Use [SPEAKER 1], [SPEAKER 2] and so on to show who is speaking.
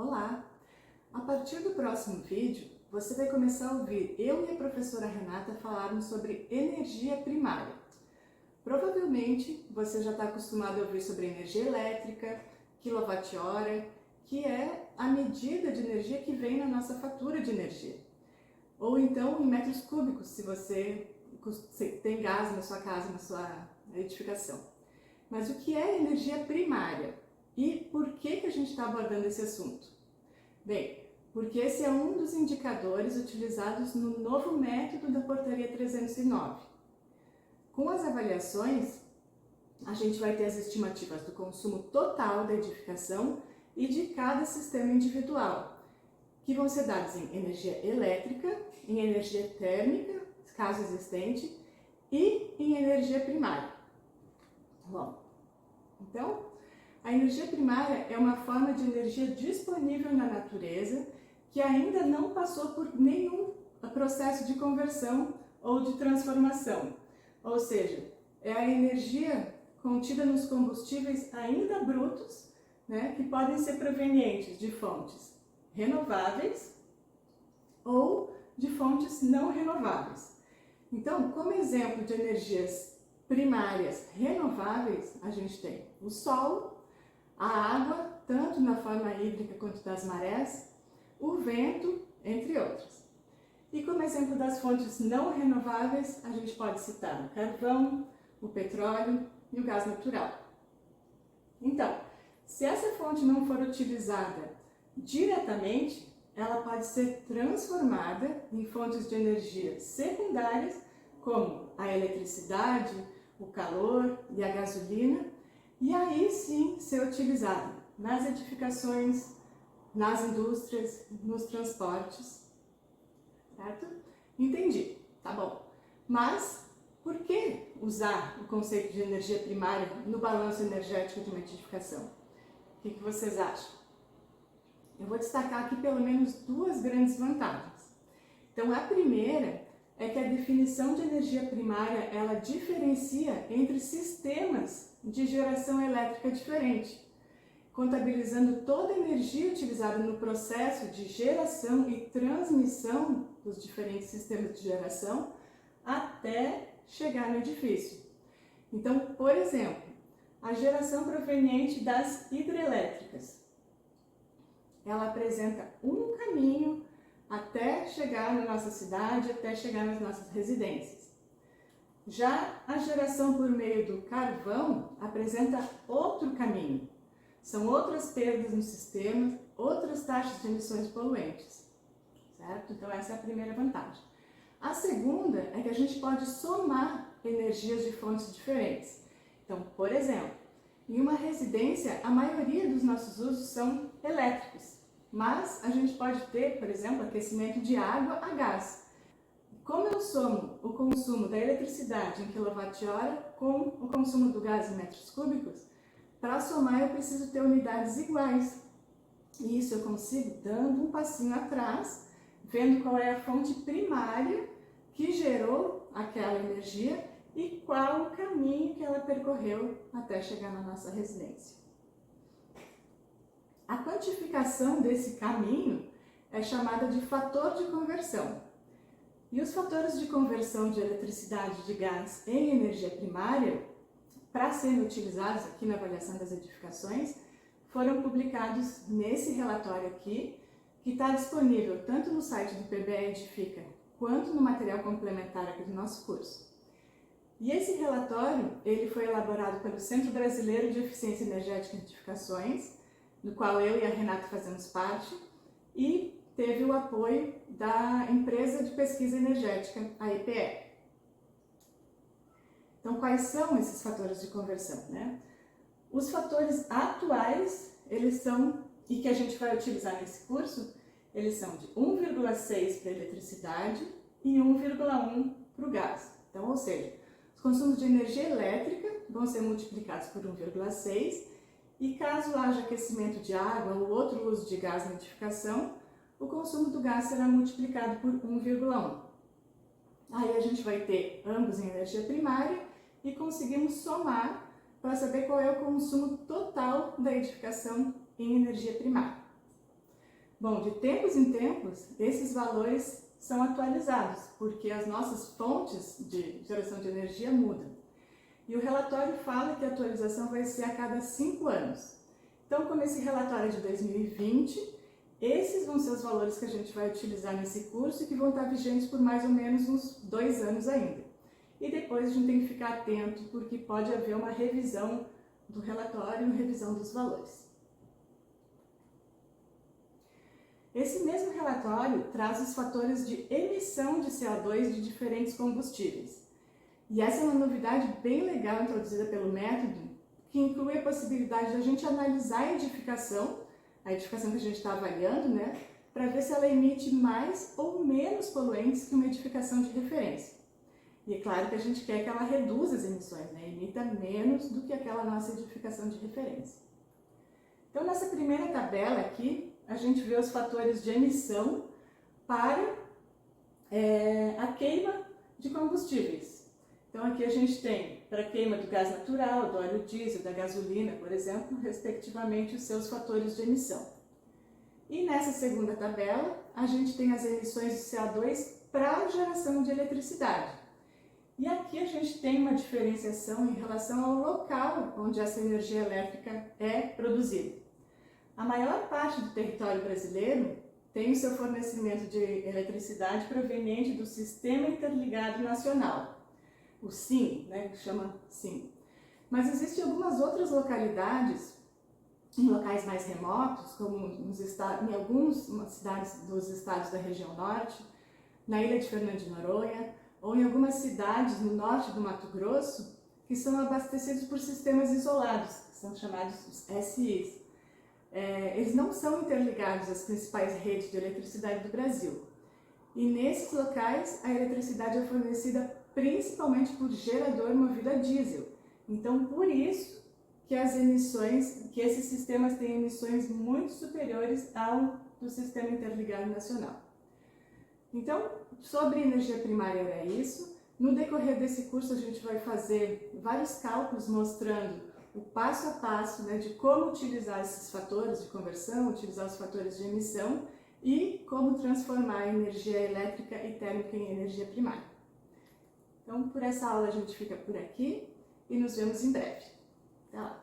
[SPEAKER 1] Olá! A partir do próximo vídeo, você vai começar a ouvir eu e a professora Renata falarmos sobre energia primária. Provavelmente você já está acostumado a ouvir sobre energia elétrica, quilowatt-hora, que é a medida de energia que vem na nossa fatura de energia. Ou então em metros cúbicos, se você tem gás na sua casa, na sua edificação. Mas o que é energia primária? E por que a gente está abordando esse assunto? Bem, porque esse é um dos indicadores utilizados no novo método da Portaria 309. Com as avaliações, a gente vai ter as estimativas do consumo total da edificação e de cada sistema individual, que vão ser dados em energia elétrica, em energia térmica, caso existente, e em energia primária. Bom, então, a energia primária é uma forma de energia disponível na natureza que ainda não passou por nenhum processo de conversão ou de transformação. Ou seja, é a energia contida nos combustíveis ainda brutos, que podem ser provenientes de fontes renováveis ou de fontes não renováveis. Então, como exemplo de energias primárias renováveis, a gente tem o sol, a água, tanto na forma hídrica quanto das marés, o vento, entre outras. E como exemplo das fontes não renováveis, a gente pode citar o carvão, o petróleo e o gás natural. Então, se essa fonte não for utilizada diretamente, ela pode ser transformada em fontes de energia secundárias, como a eletricidade, o calor e a gasolina, e aí sim ser utilizada nas edificações, nas indústrias, nos transportes, certo? Entendi, tá bom. Mas por que usar o conceito de energia primária no balanço energético de uma edificação? O que vocês acham? Eu vou destacar aqui pelo menos duas grandes vantagens. Então, a primeira é que a definição de energia primária, ela diferencia entre sistemas de geração elétrica diferente, contabilizando toda a energia utilizada no processo de geração e transmissão dos diferentes sistemas de geração até chegar no edifício. Então, por exemplo, a geração proveniente das hidrelétricas, ela apresenta um caminho até chegar na nossa cidade, até chegar nas nossas residências. Já a geração por meio do carvão apresenta outro caminho. São outras perdas no sistema, outras taxas de emissões poluentes, certo? Então essa é a primeira vantagem. A segunda é que a gente pode somar energias de fontes diferentes. Então, por exemplo, em uma residência, a maioria dos nossos usos são elétricos, mas a gente pode ter, por exemplo, aquecimento de água a gás. Como eu somo o consumo da eletricidade em quilowatt-hora com o consumo do gás em metros cúbicos, para somar eu preciso ter unidades iguais. E isso eu consigo dando um passinho atrás, vendo qual é a fonte primária que gerou aquela energia e qual o caminho que ela percorreu até chegar na nossa residência. A quantificação desse caminho é chamada de fator de conversão. E os fatores de conversão de eletricidade e de gás em energia primária, para serem utilizados aqui na avaliação das edificações, foram publicados nesse relatório aqui, que está disponível tanto no site do PBE Edifica, quanto no material complementar aqui do nosso curso. E esse relatório, ele foi elaborado pelo Centro Brasileiro de Eficiência Energética em Edificações, do qual eu e a Renata fazemos parte, e teve o apoio da empresa de pesquisa energética, a EPE. Então, quais são esses fatores de conversão, Os fatores atuais, eles são, e que a gente vai utilizar nesse curso, eles são de 1,6 para a eletricidade e 1,1 para o gás. Então, ou seja, os consumos de energia elétrica vão ser multiplicados por 1,6 e caso haja aquecimento de água ou outro uso de gás na edificação, o consumo do gás será multiplicado por 1,1. Aí a gente vai ter ambos em energia primária e conseguimos somar para saber qual é o consumo total da edificação em energia primária. Bom, de tempos em tempos, esses valores são atualizados, porque as nossas fontes de geração de energia mudam. E o relatório fala que a atualização vai ser a cada 5 anos. Então, como esse relatório é de 2020, esses vão ser os valores que a gente vai utilizar nesse curso e que vão estar vigentes por mais ou menos uns 2 anos ainda. E depois a gente tem que ficar atento, porque pode haver uma revisão do relatório e uma revisão dos valores. Esse mesmo relatório traz os fatores de emissão de CO2 de diferentes combustíveis. E essa é uma novidade bem legal introduzida pelo método, que inclui a possibilidade de a gente analisar a edificação que a gente está avaliando, né, para ver se ela emite mais ou menos poluentes que uma edificação de referência. E é claro que a gente quer que ela reduza as emissões, né, emita menos do que aquela nossa edificação de referência. Então, nessa primeira tabela aqui, a gente vê os fatores de emissão para a queima de combustíveis. Então, aqui a gente tem para a queima do gás natural, do óleo diesel, da gasolina, por exemplo, respectivamente os seus fatores de emissão. E nessa segunda tabela, a gente tem as emissões de CO2 para a geração de eletricidade. E aqui a gente tem uma diferenciação em relação ao local onde essa energia elétrica é produzida. A maior parte do território brasileiro tem o seu fornecimento de eletricidade proveniente do Sistema Interligado Nacional, o SIN, né, que chama SIN. Mas existem algumas outras localidades, em locais mais remotos, como em algumas cidades dos estados da região norte, na ilha de Fernando de Noronha, ou em algumas cidades no norte do Mato Grosso, que são abastecidos por sistemas isolados, que são chamados os SIs. Eles não são interligados às principais redes de eletricidade do Brasil. E nesses locais, a eletricidade é fornecida principalmente por gerador movido a diesel. Então, por isso que esses sistemas têm emissões muito superiores ao do Sistema Interligado Nacional. Então, sobre energia primária era isso. No decorrer desse curso, a gente vai fazer vários cálculos mostrando o passo a passo, né, de como utilizar esses fatores de conversão, utilizar os fatores de emissão e como transformar a energia elétrica e térmica em energia primária. Então, por essa aula a gente fica por aqui e nos vemos em breve. Até lá!